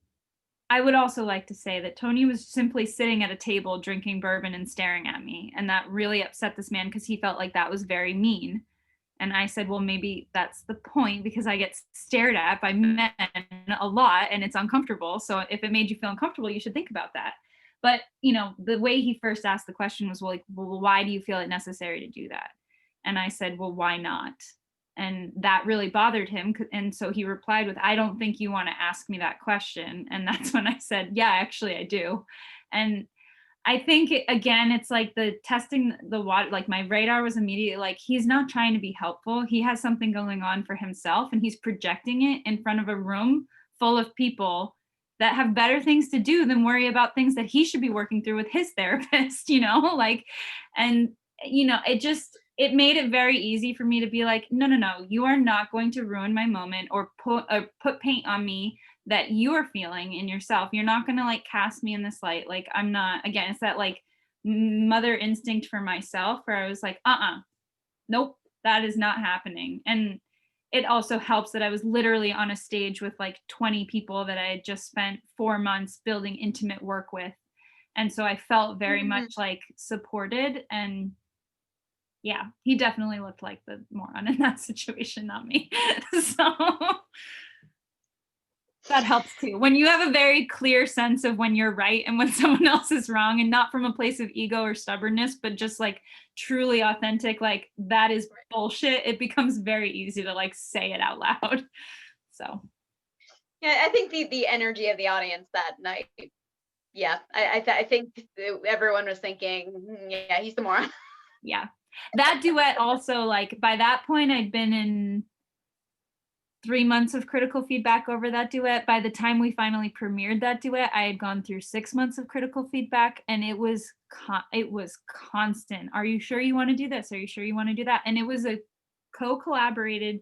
I would also like to say that Tony was simply sitting at a table drinking bourbon and staring at me. And that really upset this man because he felt like that was very mean. And I said, well, maybe that's the point, because I get stared at by men a lot and it's uncomfortable. So if it made you feel uncomfortable, you should think about that. But, you know, the way he first asked the question was, well, why do you feel it necessary to do that? And I said, well, why not? And that really bothered him. And so he replied with, I don't think you want to ask me that question. And that's when I said, yeah, actually I do. And I think again, it's like the testing the water, like my radar was immediately like, he's not trying to be helpful. He has something going on for himself, and he's projecting it in front of a room full of people that have better things to do than worry about things that he should be working through with his therapist, you know, like, and, you know, it made it very easy for me to be like, no, you are not going to ruin my moment or put paint on me that you are feeling in yourself. You're not going to like cast me in this light. Like I'm not, again, it's that like mother instinct for myself where I was like, nope, that is not happening. And it also helps that I was literally on a stage with like 20 people that I had just spent 4 months building intimate work with. And so I felt very much like supported. And yeah, he definitely looked like the moron in that situation, not me. So that helps too. When you have a very clear sense of when you're right and when someone else is wrong, and not from a place of ego or stubbornness, but just like truly authentic, like that is bullshit, it becomes very easy to like say it out loud. So yeah, I think the energy of the audience that night, yeah, I think everyone was thinking, yeah, he's the moron. yeah, that duet also, like by that point I'd been in 3 months of critical feedback over that duet. By the time we finally premiered that duet, I had gone through 6 months of critical feedback, and it was constant. Are you sure you want to do this? Are you sure you want to do that? And it was a collaboration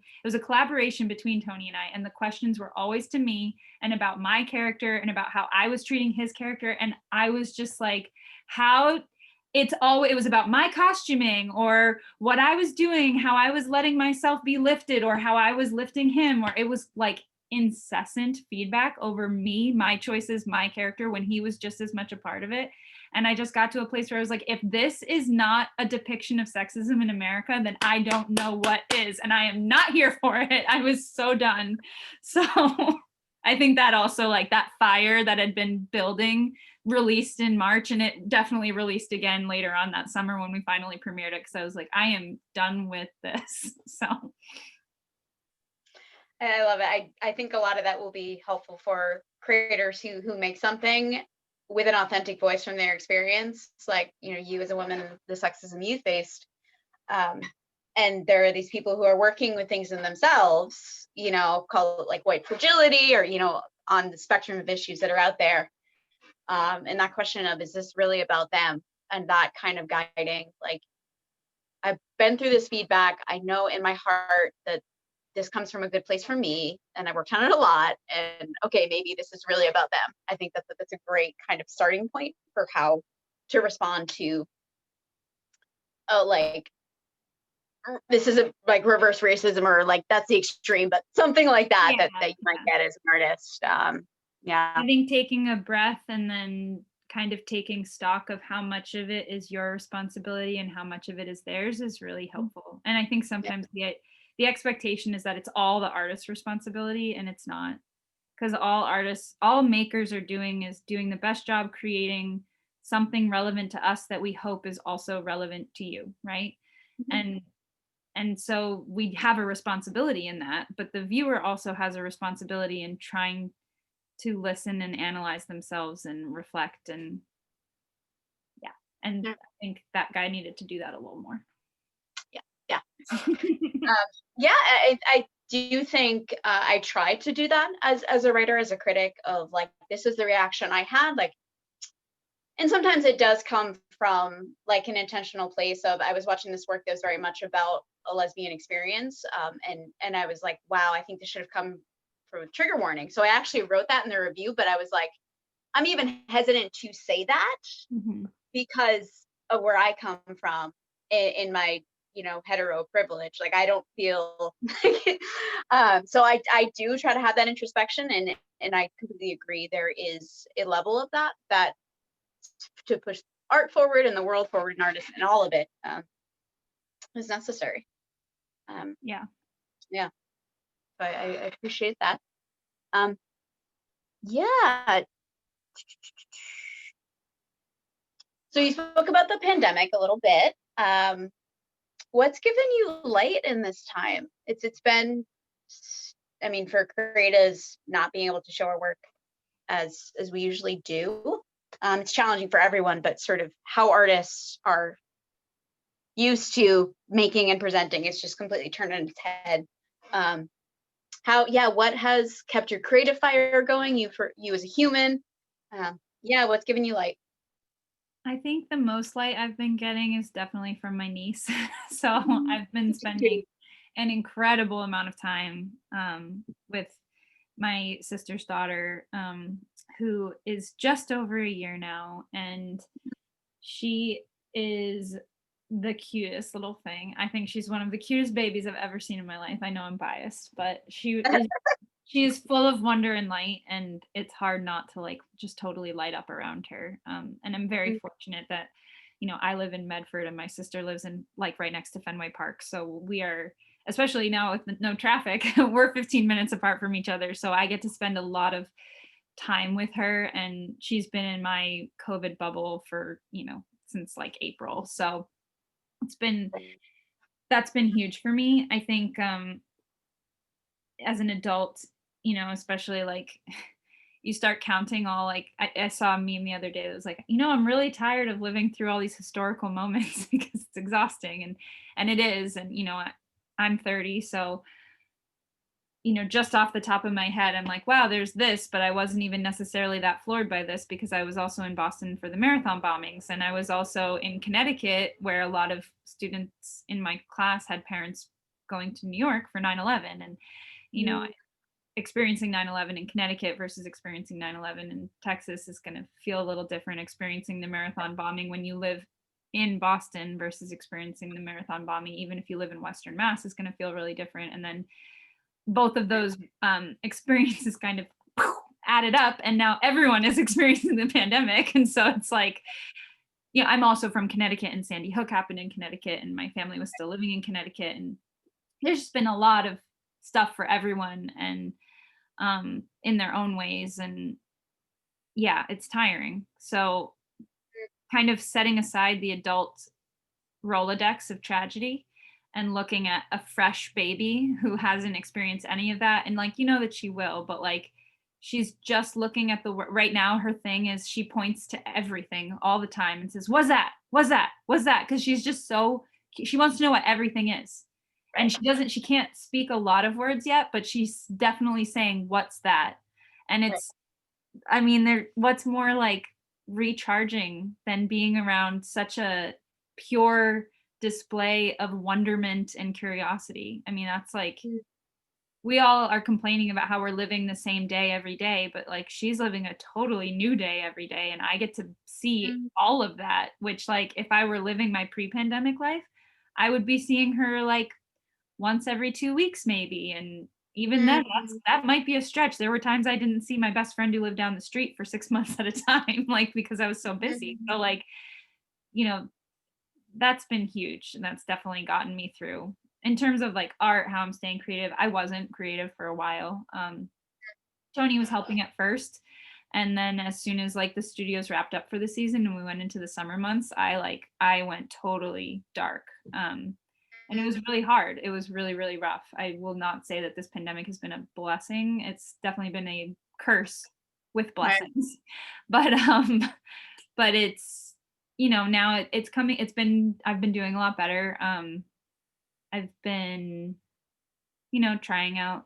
between Tony and I, and the questions were always to me and about my character and about how I was treating his character. And I was just like, it was about my costuming or what I was doing, how I was letting myself be lifted or how I was lifting him, or it was like incessant feedback over me, my choices, my character, when he was just as much a part of it. And I just got to a place where I was like, if this is not a depiction of sexism in America, then I don't know what is, and I am not here for it. I was so done. So I think that also, like that fire that had been building released in March, and it definitely released again later on that summer when we finally premiered it, because I was like, I am done with this. So I love it. I think a lot of that will be helpful for creators who make something with an authentic voice from their experience, like, you know, you as a woman, the sexism you faced, and there are these people who are working with things in themselves, you know, call it like white fragility, or, you know, on the spectrum of issues that are out there. And that question of, is this really about them? And that kind of guiding, like, I've been through this feedback. I know in my heart that this comes from a good place for me, and I worked on it a lot. And okay, maybe this is really about them. I think that's a great kind of starting point for how to respond to, like, this is a like reverse racism, or like that's the extreme, but something like that, yeah, that you might get as an artist. Yeah. I think taking a breath and then kind of taking stock of how much of it is your responsibility and how much of it is theirs is really helpful. And I think sometimes the expectation is that it's all the artist's responsibility, and it's not, because all makers are doing is doing the best job creating something relevant to us that we hope is also relevant to you, right? And so we have a responsibility in that, but the viewer also has a responsibility in trying to listen and analyze themselves and reflect. And yeah, and I think that guy needed to do that a little more. Yeah. Yeah, I do think I tried to do that as a writer, as a critic, of like, this is the reaction I had, like, and sometimes it does come from like an intentional place of, I was watching this work that was very much about a lesbian experience, and I was like, wow, I think this should have come from a trigger warning. So I actually wrote that in the review, but I was like, I'm even hesitant to say that because of where I come from in my, you know, hetero privilege. Like, I don't feel so I do try to have that introspection, and I completely agree, there is a level of that to push art forward and the world forward and artists and all of it is necessary. Yeah. So I appreciate that. Yeah. So you spoke about the pandemic a little bit. What's given you light in this time? It's been, I mean, for creatives not being able to show our work as we usually do, it's challenging for everyone, but sort of how artists are used to making and presenting, it's just completely turned on its head. What has kept your creative fire going, you as a human? What's given you light? I think the most light I've been getting is definitely from my niece. So I've been spending an incredible amount of time with my sister's daughter, who is just over a year now, and she is the cutest little thing. I think she's one of the cutest babies I've ever seen in my life. I know I'm biased, but she is full of wonder and light, and it's hard not to like just totally light up around her. And I'm very fortunate that, you know, I live in Medford and my sister lives in like right next to Fenway Park. So we are, especially now with no traffic, we're 15 minutes apart from each other. So I get to spend a lot of time with her, and she's been in my COVID bubble for, you know, since like April. So it's been, that's been huge for me. I think as an adult, you know, especially like you start counting all like I saw a meme the other day that was like, you know, I'm really tired of living through all these historical moments because it's exhausting, and it is. And you know, I'm 30, so you know, just off the top of my head, I'm like, wow, there's this, but I wasn't even necessarily that floored by this because I was also in Boston for the marathon bombings. And I was also in Connecticut, where a lot of students in my class had parents going to New York for 9/11. And, you know, experiencing 9/11 in Connecticut versus experiencing 9/11 in Texas is going to feel a little different. Experiencing the marathon bombing when you live in Boston versus experiencing the marathon bombing, even if you live in Western Mass, is going to feel really different. And then both of those experiences kind of added up, and now everyone is experiencing the pandemic. And so it's like, yeah, I'm also from Connecticut, and Sandy Hook happened in Connecticut, and my family was still living in Connecticut, and there's just been a lot of stuff for everyone, and in their own ways. And yeah, it's tiring. So kind of setting aside the adult Rolodex of tragedy and looking at a fresh baby who hasn't experienced any of that, and like, you know that she will, but like she's just looking at the right now, her thing is she points to everything all the time and says, was that, because she's just so, she wants to know what everything is. And she can't speak a lot of words yet, but she's definitely saying what's that. And it's, I mean, there, what's more like recharging than being around such a pure display of wonderment and curiosity? I mean, that's like, we all are complaining about how we're living the same day every day, but like she's living a totally new day every day. And I get to see all of that, which like if I were living my pre-pandemic life, I would be seeing her like once every 2 weeks maybe. And even then, that might be a stretch. There were times I didn't see my best friend who lived down the street for 6 months at a time, like because I was so busy. So like, you know, that's been huge, and that's definitely gotten me through. In terms of like art, how I'm staying creative, I wasn't creative for a while. Tony was helping at first, and then as soon as like the studios wrapped up for the season and we went into the summer months, I went totally dark. And it was really hard. It was really, really rough. I will not say that this pandemic has been a blessing. It's definitely been a curse with blessings. But it's, you know, now it's coming, I've been doing a lot better. I've been, you know, trying out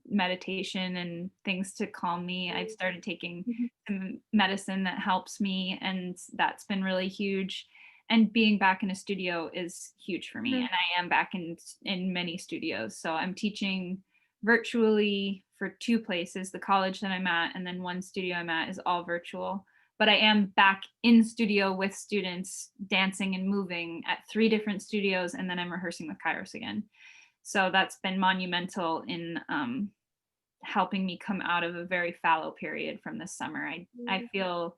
meditation and things to calm me. I've started taking some medicine that helps me, and that's been really huge. And being back in a studio is huge for me. And I am back in many studios. So I'm teaching virtually for 2 places, the college that I'm at, and then one studio I'm at is all virtual. But I am back in studio with students dancing and moving at 3 different studios, and then I'm rehearsing with Kairos again. So that's been monumental in helping me come out of a very fallow period from this summer. I feel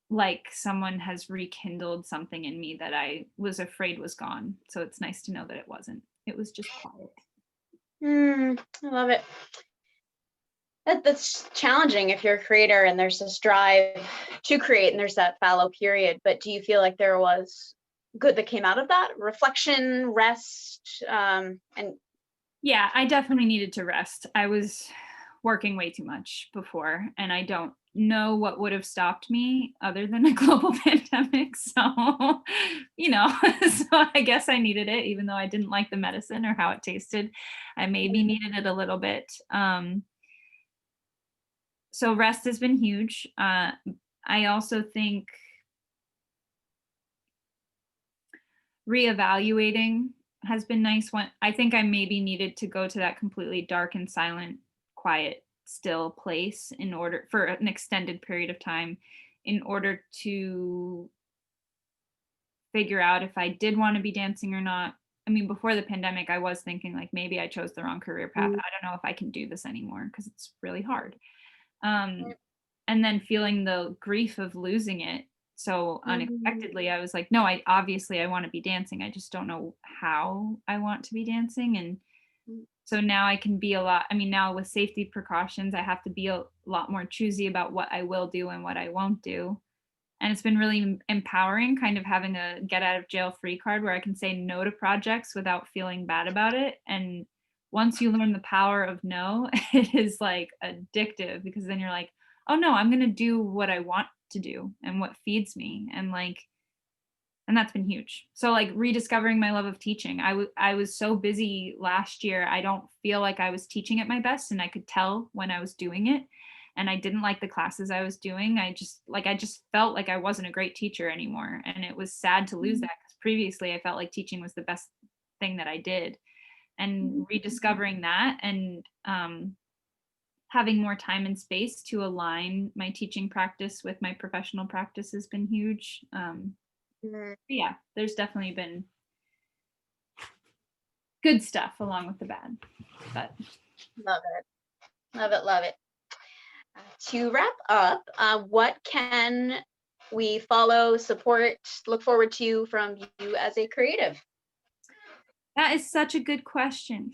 like someone has rekindled something in me that I was afraid was gone. So it's nice to know that it wasn't. It was just quiet. I love it. That's challenging if you're a creator and there's this drive to create and there's that fallow period. But do you feel like there was good that came out of that? Reflection, rest, and yeah, I definitely needed to rest. I was working way too much before, and I don't know what would have stopped me other than a global pandemic. So, you know, so I guess I needed it, even though I didn't like the medicine or how it tasted. I maybe needed it a little bit. So rest has been huge. I also think reevaluating has been nice. When I think I maybe needed to go to that completely dark and silent, quiet, still place in order for an extended period of time in order to figure out if I did want to be dancing or not. I mean, before the pandemic, I was thinking like maybe I chose the wrong career path. I don't know if I can do this anymore because it's really hard. And then feeling the grief of losing it so unexpectedly, I was like, no, I obviously I want to be dancing. I just don't know how I want to be dancing. And so now I can be a lot, I mean, now with safety precautions, I have to be a lot more choosy about what I will do and what I won't do. And it's been really empowering kind of having a get out of jail free card where I can say no to projects without feeling bad about it. And once you learn the power of no, it is like addictive because then you're like, oh no, I'm going to do what I want to do and what feeds me. And like, and that's been huge. So like rediscovering my love of teaching. I was so busy last year. I don't feel like I was teaching at my best and I could tell when I was doing it. And I didn't like the classes I was doing. I just felt like I wasn't a great teacher anymore. And it was sad to lose that because previously I felt like teaching was the best thing that I did. And rediscovering that and having more time and space to align my teaching practice with my professional practice has been huge. Yeah, there's definitely been good stuff along with the bad, but Love it. Love it. Love it. To wrap up, what can we follow, support, look forward to from you as a creative? that is such a good question.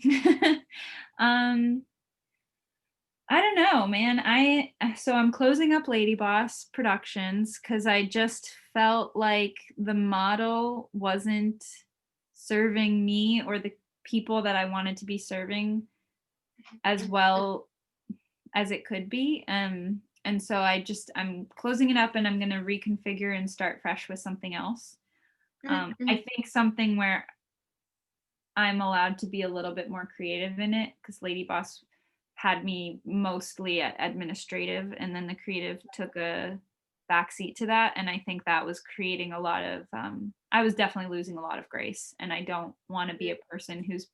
I don't know, man. So I'm closing up LadyBos Productions because I just felt like the model wasn't serving me or the people that I wanted to be serving as well as it could be. And so I'm closing it up and I'm going to reconfigure and start fresh with something else. I think something where I'm allowed to be a little bit more creative in it because LadyBoss had me mostly at administrative and then the creative took a backseat to that. And I think that was creating a lot of, I was definitely losing a lot of grace and I don't want to be a person who's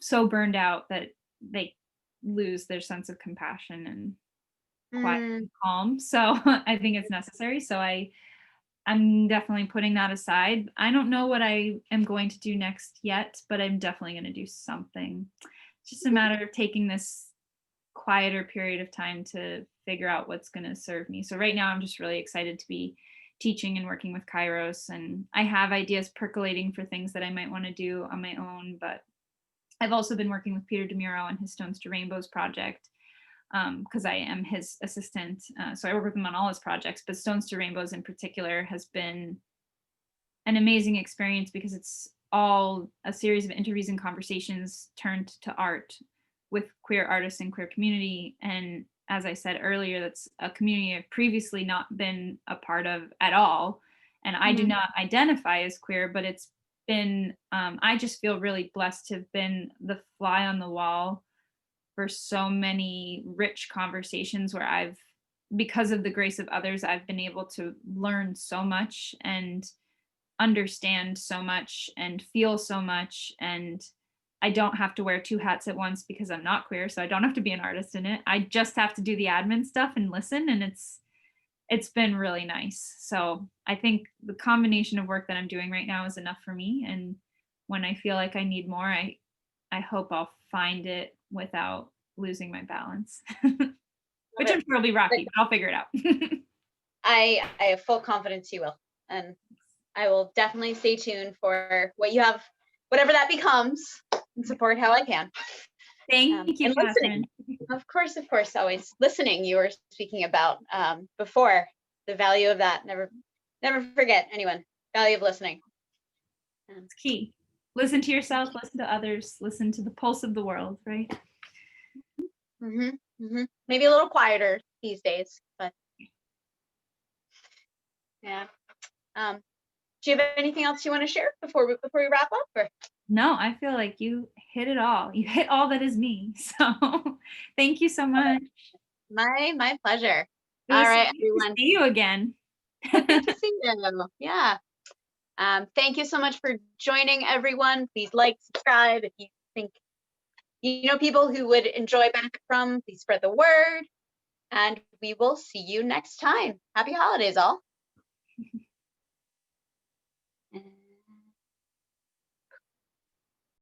so burned out that they lose their sense of compassion and quiet and calm. So I think it's necessary. So I'm definitely putting that aside. I don't know what I am going to do next yet, but I'm definitely going to do something. It's just a matter of taking this quieter period of time to figure out what's going to serve me. So right now I'm just really excited to be teaching and working with Kairos, and I have ideas percolating for things that I might want to do on my own, but I've also been working with Peter DeMuro on his Stones to Rainbows project because I am his assistant. So I work with him on all his projects, but Stones to Rainbows in particular has been an amazing experience because it's all a series of interviews and conversations turned to art with queer artists and queer community. And as I said earlier, that's a community I've previously not been a part of at all. And I do not identify as queer, but it's been, I just feel really blessed to have been the fly on the wall for so many rich conversations where because of the grace of others, I've been able to learn so much and understand so much and feel so much. And I don't have to wear two hats at once because I'm not queer. So I don't have to be an artist in it. I just have to do the admin stuff and listen. And it's been really nice. So I think the combination of work that I'm doing right now is enough for me. And when I feel like I need more, I hope I'll find it without losing my balance, which I'm sure will be rocky, but I'll figure it out. I have full confidence you will. And I will definitely stay tuned for what you have, whatever that becomes, and support how I can. Thank you, Catherine. Of course, always listening. You were speaking about before, the value of that. Never forget, anyone, value of listening. It's key. Listen to yourself, listen to others, listen to the pulse of the world, right? Maybe a little quieter these days, but yeah. Do you have anything else you want to share before we wrap up? Or? No, I feel like you hit it all. You hit all that is me. So thank you so much. My pleasure. All right, everyone. See you again. Good to see you. Yeah. Thank you so much for joining, everyone. Please like, subscribe. If you think you know people who would enjoy, benefit from, please spread the word. And we will see you next time. Happy holidays, all.